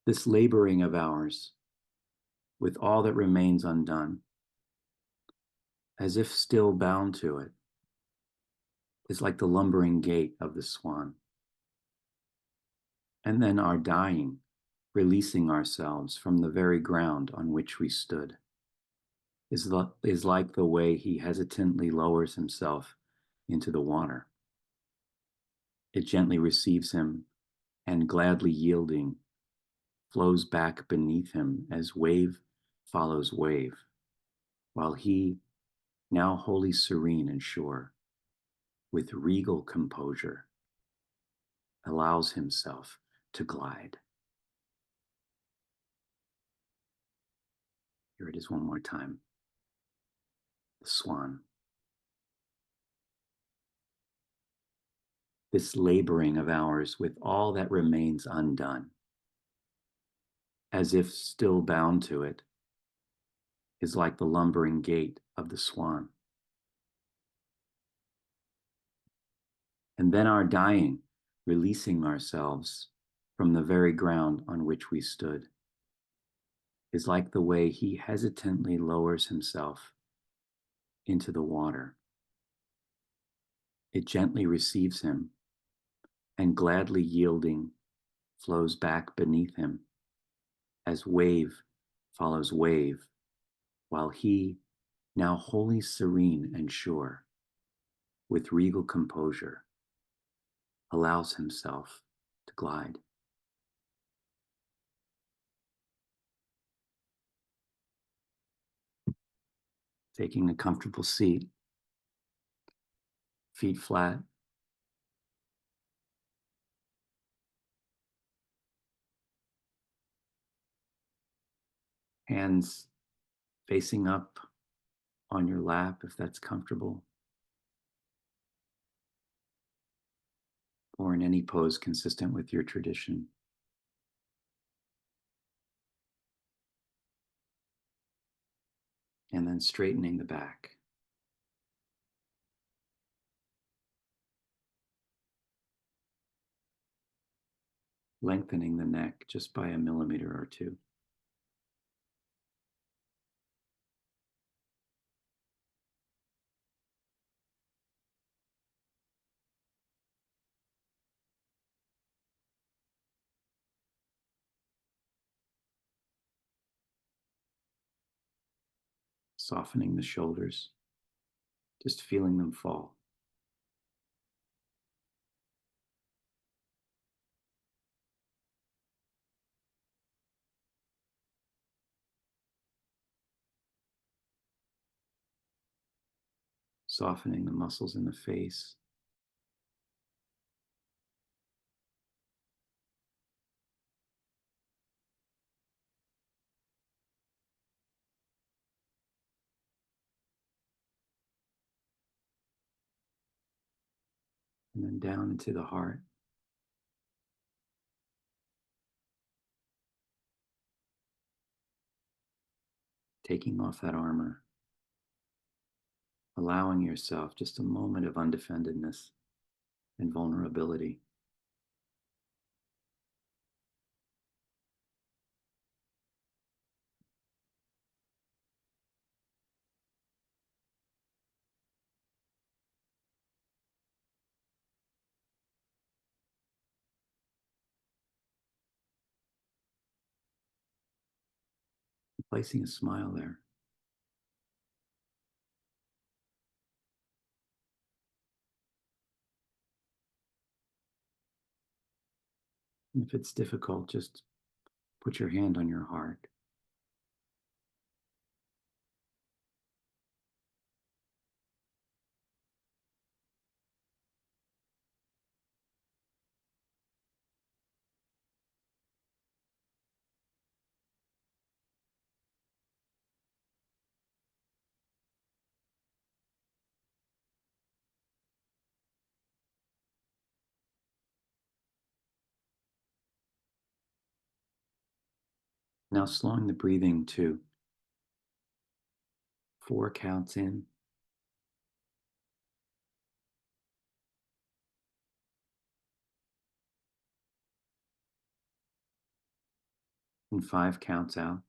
This laboring of ours, with all that remains undone, as if still bound to it, is like the lumbering gait of the swan. And then our dying, releasing ourselves from the very ground on which we stood, is like the way he hesitantly lowers himself into the water. It gently receives him, and gladly yielding, flows back beneath him as wave follows wave, while he, now wholly serene and sure, with regal composure, allows himself to glide. Here it is one more time. The swan. This laboring of ours with all that remains undone, as if still bound to it, is like the lumbering gait of the swan. And then our dying, releasing ourselves from the very ground on which we stood, is like the way he hesitantly lowers himself into the water. It gently receives him, and gladly yielding, flows back beneath him, as wave follows wave, while he, now wholly serene and sure, with regal composure, allows himself to glide. Taking a comfortable seat, feet flat, hands facing up on your lap if that's comfortable, or in any pose consistent with your tradition. And then straightening the back. Lengthening the neck just by a millimeter or two. Softening the shoulders, just feeling them fall. Softening the muscles in the face. And then down into the heart. Taking off that armor. Allowing yourself just a moment of undefendedness and vulnerability. Placing a smile there. And if it's difficult, just put your hand on your heart. Now slowing the breathing to 4 counts in, and 5 counts out.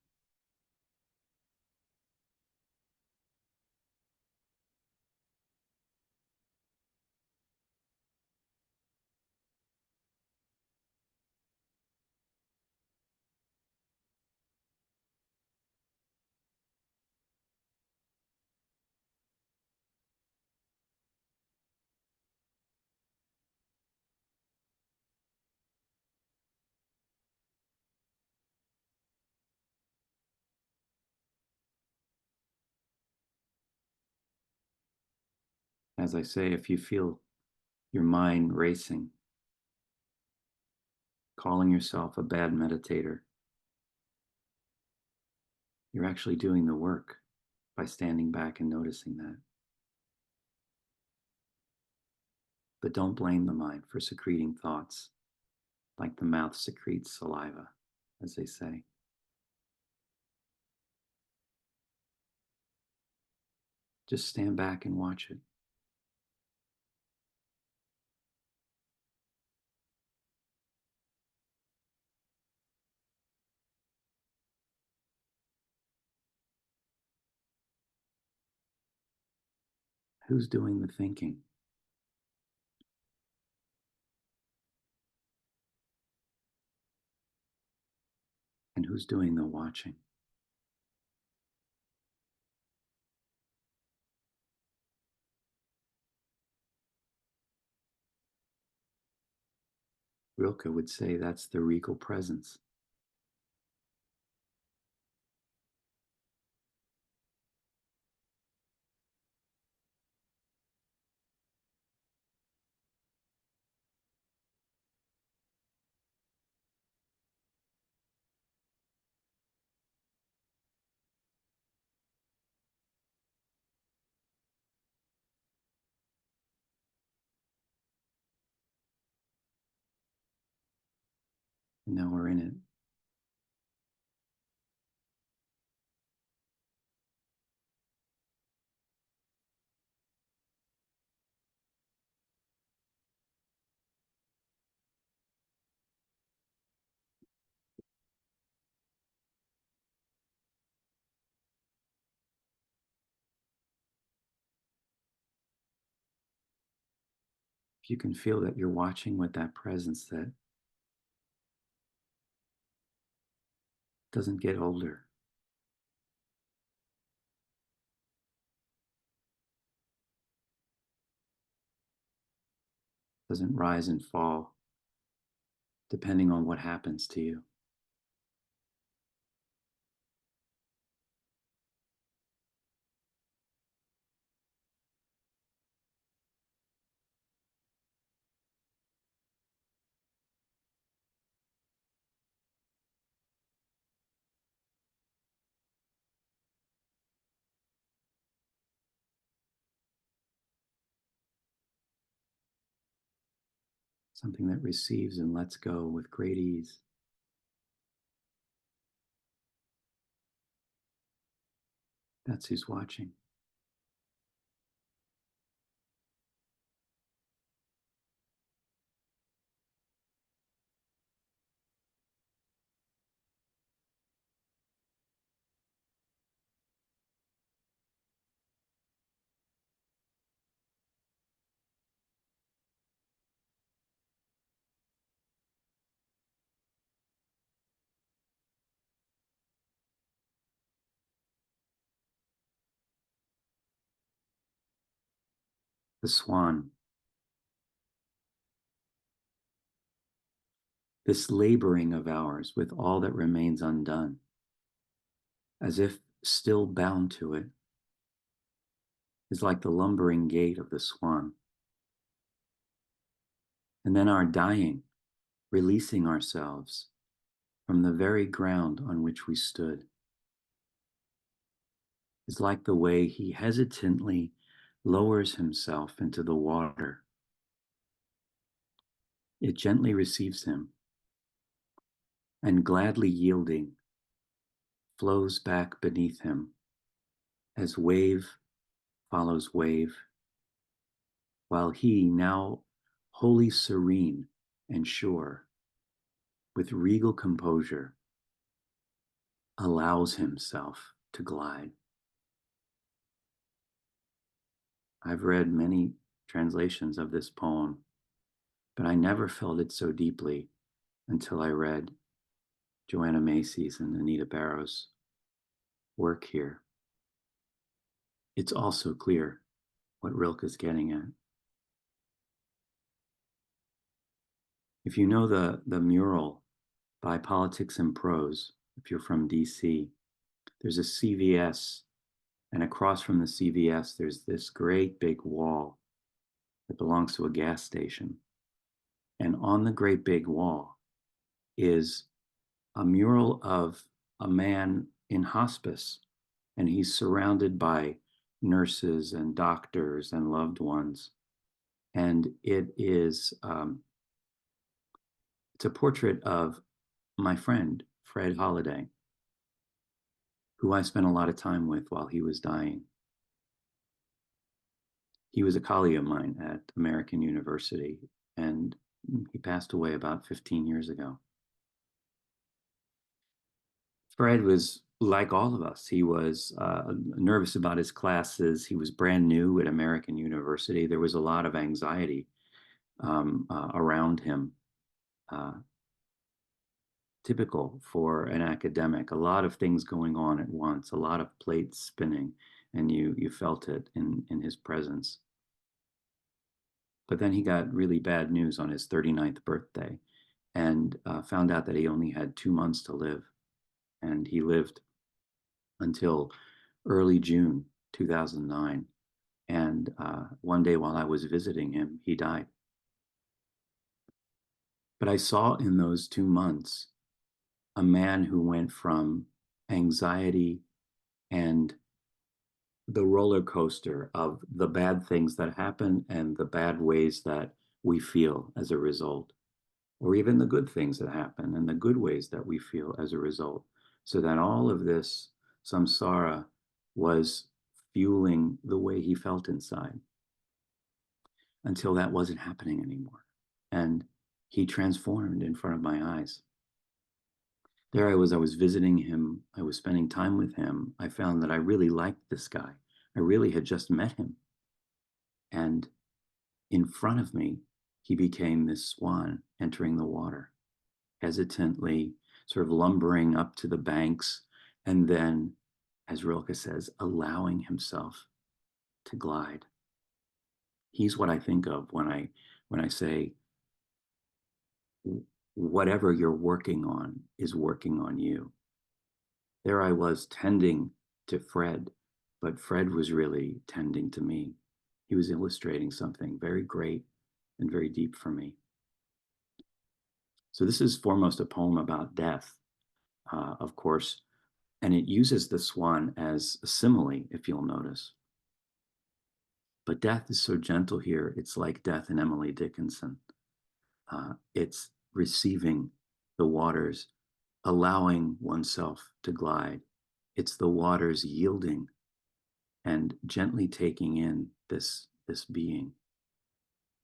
As I say, if you feel your mind racing, calling yourself a bad meditator, you're actually doing the work by standing back and noticing that. But don't blame the mind for secreting thoughts like the mouth secretes saliva, as they say. Just stand back and watch it. Who's doing the thinking? And who's doing the watching? Rilke would say that's the regal presence. And now we're in it. If you can feel that you're watching with that presence that doesn't get older, doesn't rise and fall, depending on what happens to you. Something that receives and lets go with great ease. That's who's watching. The swan, this laboring of ours with all that remains undone, as if still bound to it, is like the lumbering gait of the swan. And then our dying, releasing ourselves from the very ground on which we stood, is like the way he hesitantly lowers himself into the water. It gently receives him, and gladly yielding, flows back beneath him as wave follows wave, while he, now wholly serene and sure, with regal composure, allows himself to glide. I've read many translations of this poem, but I never felt it so deeply until I read Joanna Macy's and Anita Barrows' work here. It's also clear what Rilke is getting at. If you know the mural by Politics and Prose, if you're from DC, there's a CVS, and across from the CVS, there's this great big wall that belongs to a gas station. And on the great big wall is a mural of a man in hospice, and he's surrounded by nurses and doctors and loved ones. And it's a portrait of my friend, Fred Holliday, who I spent a lot of time with while he was dying. He was a colleague of mine at American University, and he passed away about 15 years ago. Fred was like all of us. He was nervous about his classes. He was brand new at American University. There was a lot of anxiety around him, typical for an academic. A lot of things going on at once, a lot of plates spinning, and you felt it in his presence. But then he got really bad news on his 39th birthday and found out that he only had 2 months to live. And he lived until early June 2009. And one day while I was visiting him, he died. But I saw in those 2 months a man who went from anxiety and the roller coaster of the bad things that happen and the bad ways that we feel as a result, or even the good things that happen and the good ways that we feel as a result. So that all of this samsara was fueling the way he felt inside until that wasn't happening anymore. And he transformed in front of my eyes. There I was visiting him. I was spending time with him. I found that I really liked this guy. I really had just met him. And in front of me, he became this swan entering the water, hesitantly, sort of lumbering up to the banks, and then, as Rilke says, allowing himself to glide. He's what I think of when I say, whatever you're working on is working on you. There I was tending to Fred, but Fred was really tending to me. He was illustrating something very great and very deep for me. So this is foremost a poem about death, of course, and it uses the swan as a simile, if you'll notice. But death is so gentle here. It's like death in Emily Dickinson. It's receiving the waters, allowing oneself to glide. It's the waters yielding and gently taking in this being.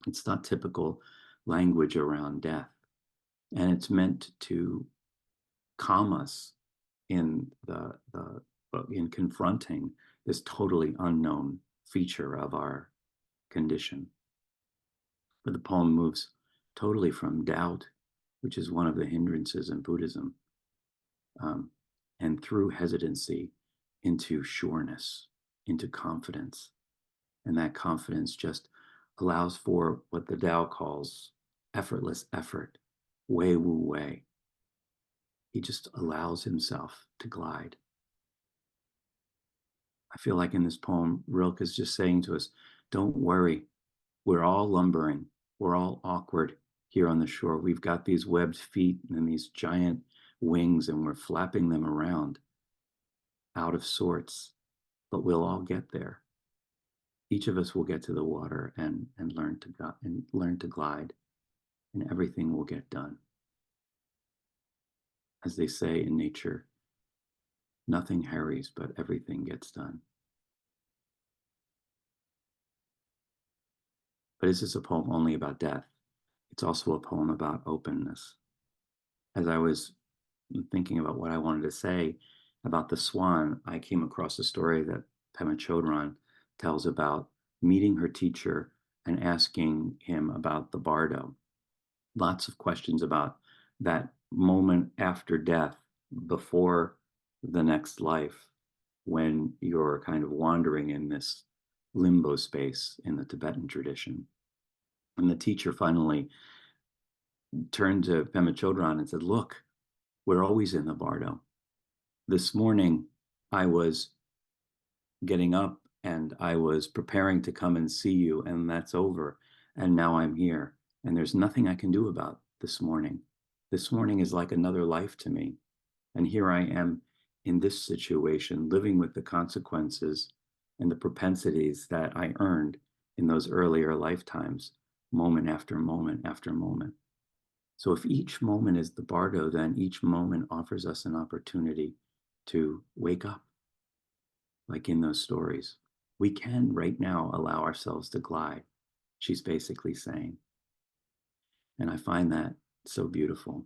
It's not typical language around death, and it's meant to calm us in in confronting this totally unknown feature of our condition. But the poem moves totally from doubt, which is one of the hindrances in Buddhism, and through hesitancy into sureness, into confidence. And that confidence just allows for what the Tao calls effortless effort, wu-wei. He just allows himself to glide. I feel like in this poem, Rilke is just saying to us, don't worry. We're all lumbering. We're all awkward here on the shore. We've got these webbed feet and these giant wings, and we're flapping them around out of sorts, but we'll all get there. Each of us will get to the water and learn to glide, and everything will get done. As they say in nature, nothing hurries, but everything gets done. But is this a poem only about death? It's also a poem about openness. As I was thinking about what I wanted to say, about the Swan, I came across a story that Pema Chodron tells about meeting her teacher and asking him about the bardo. Lots of questions about that moment after death, before the next life, when you're kind of wandering in this limbo space in the Tibetan tradition. And the teacher finally turned to Pema Chodron and said, "Look, we're always in the bardo. This morning, I was getting up and I was preparing to come and see you, and that's over. And now I'm here. And there's nothing I can do about this morning. This morning is like another life to me. And here I am in this situation, living with the consequences and the propensities that I earned in those earlier lifetimes, moment after moment after moment. So if each moment is the bardo, then each moment offers us an opportunity to wake up, like in those stories. We can right now allow ourselves to glide, she's basically saying. And I find that so beautiful.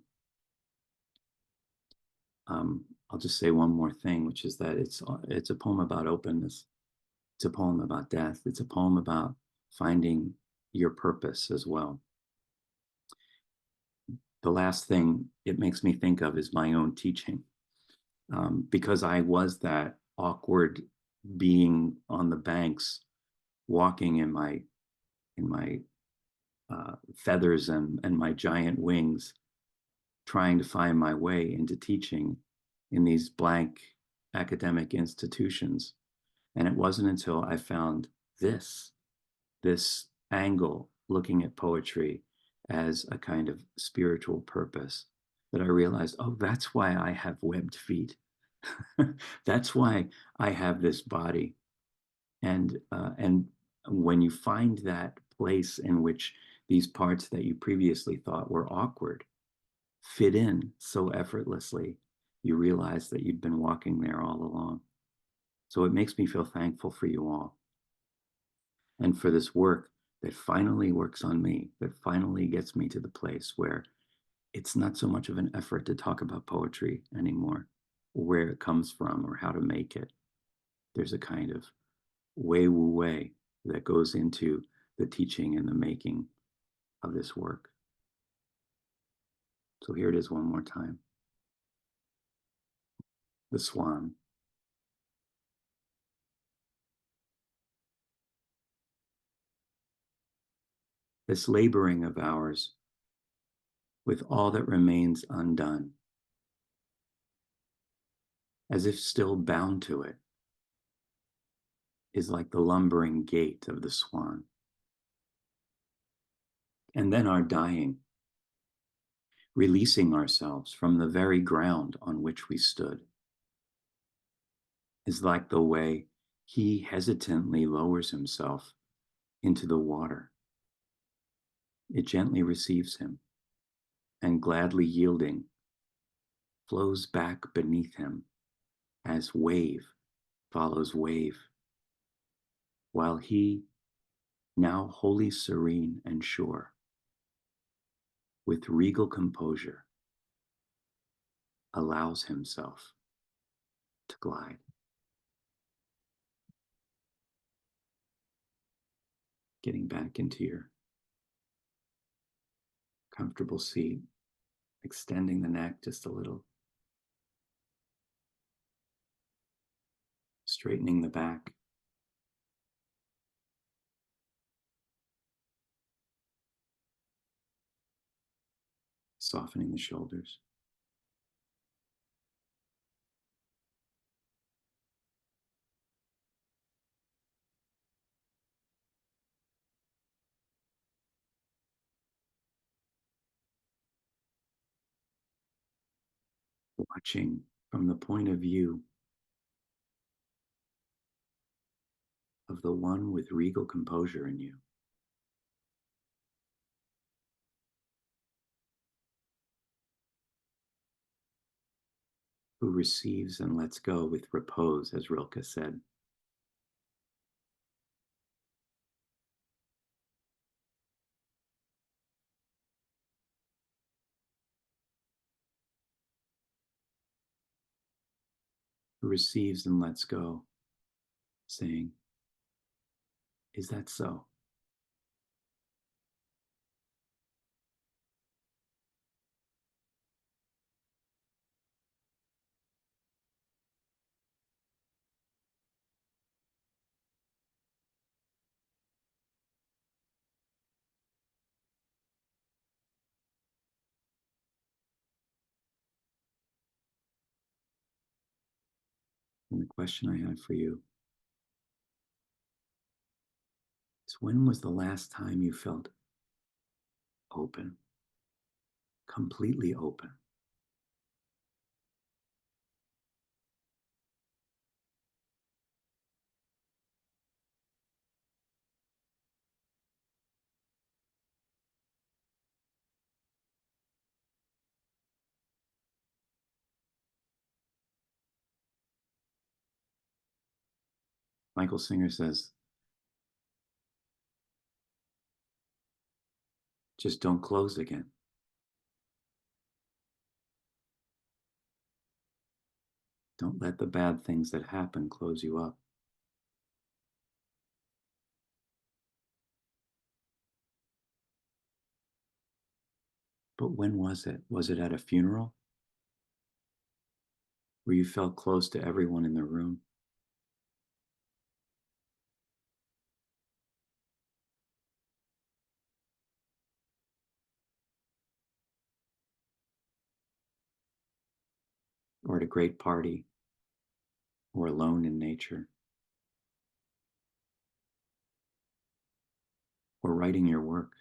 I'll just say one more thing, which is that it's a poem about openness. It's a poem about death. It's a poem about finding your purpose as well. The last thing it makes me think of is my own teaching, because I was that awkward being on the banks, walking in my feathers and my giant wings, trying to find my way into teaching in these blank academic institutions. And it wasn't until I found this angle, looking at poetry as a kind of spiritual purpose, that I realized, oh, that's why I have webbed feet. That's why I have this body. And when you find that place in which these parts that you previously thought were awkward fit in so effortlessly, you realize that you've been walking there all along. So it makes me feel thankful for you all, and for this work that finally works on me, that finally gets me to the place where it's not so much of an effort to talk about poetry anymore, or where it comes from, or how to make it. There's a kind of wu-wei that goes into the teaching and the making of this work. So here it is one more time. The Swan. This laboring of ours, with all that remains undone, as if still bound to it, is like the lumbering gait of the swan. And then our dying, releasing ourselves from the very ground on which we stood, is like the way he hesitantly lowers himself into the water. It gently receives him, and gladly yielding, flows back beneath him as wave follows wave, while he, now wholly serene and sure, with regal composure, allows himself to glide. Getting back into your comfortable seat, extending the neck just a little, straightening the back, softening the shoulders. Watching from the point of view of the one with regal composure in you. Who receives and lets go with repose, as Rilke said. who receives and lets go, saying, "Is that so?" And the question I have for you is, when was the last time you felt open, completely open? Michael Singer says, just don't close again. Don't let the bad things that happen close you up. But when was it? Was it at a funeral where you felt close to everyone in the room? Or at a great party? Or alone in nature? Or writing your work?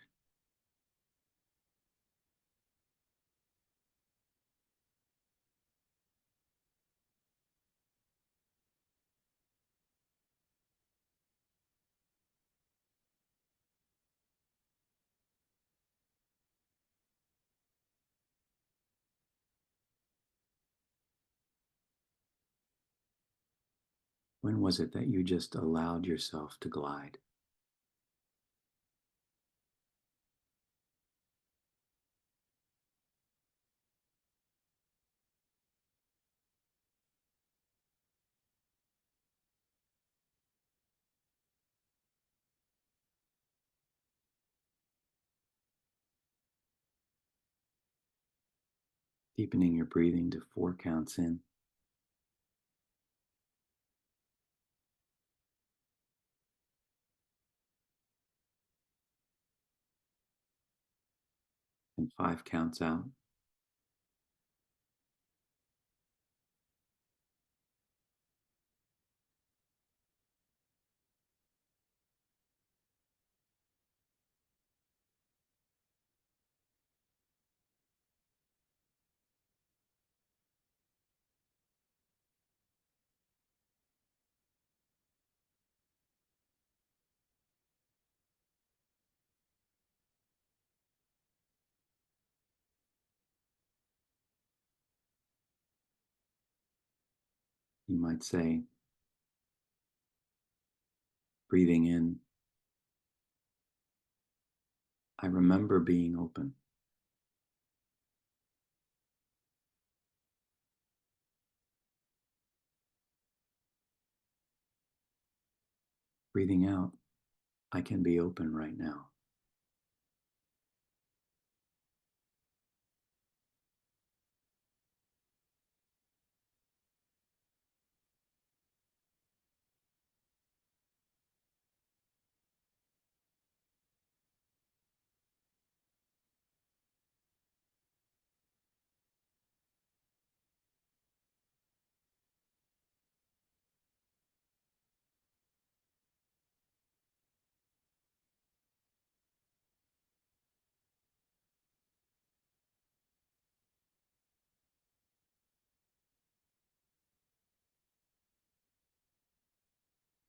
When was it that you just allowed yourself to glide? Deepening your breathing to 4 counts in and 5 counts out. You might say, breathing in, I remember being open. Breathing out, I can be open right now.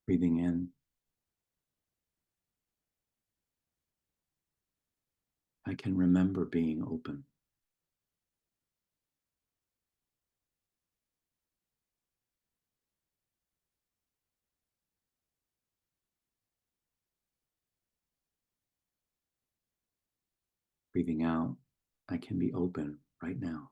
Breathing in, I can remember being open. Breathing out, I can be open right now.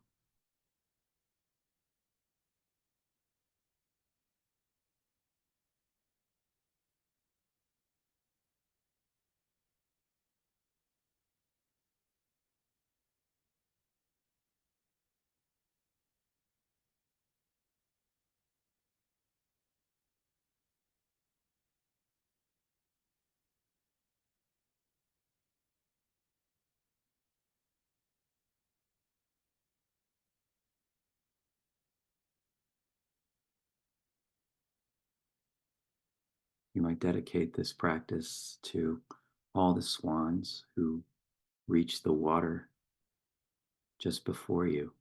You might dedicate this practice to all the swans who reach the water just before you.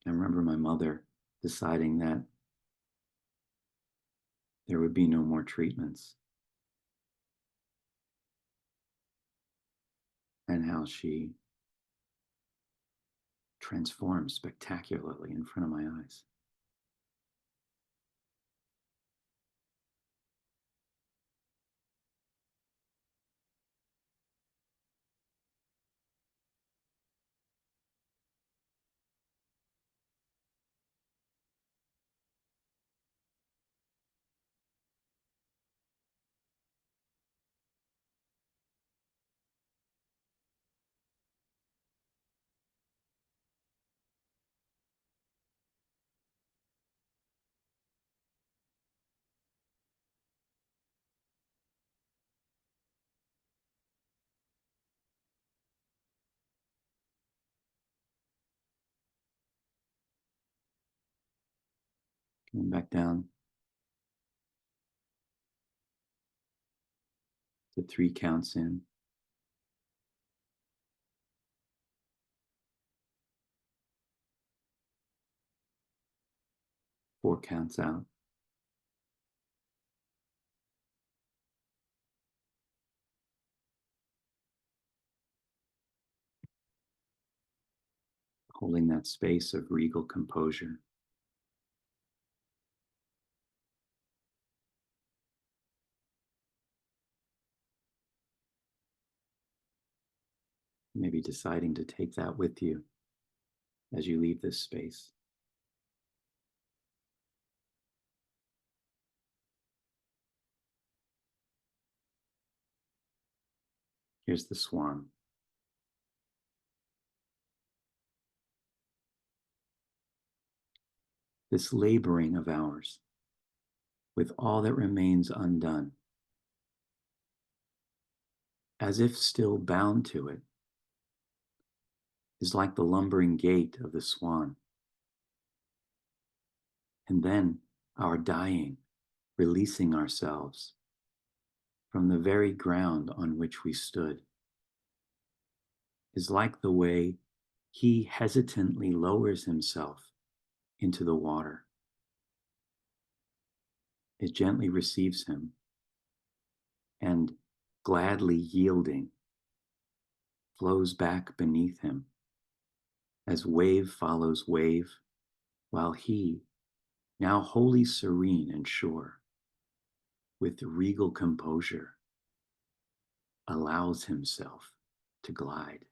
I remember my mother deciding that there would be no more treatments, and how she transformed spectacularly in front of my eyes. Coming back down to 3 counts in, 4 counts out. Holding that space of regal composure. Maybe deciding to take that with you as you leave this space. Here's the swan. This laboring of ours, with all that remains undone, as if still bound to it, is like the lumbering gait of the swan. And then our dying, releasing ourselves from the very ground on which we stood, is like the way he hesitantly lowers himself into the water. It gently receives him, and gladly yielding, flows back beneath him as wave follows wave, while he, now wholly serene and sure, with regal composure, allows himself to glide.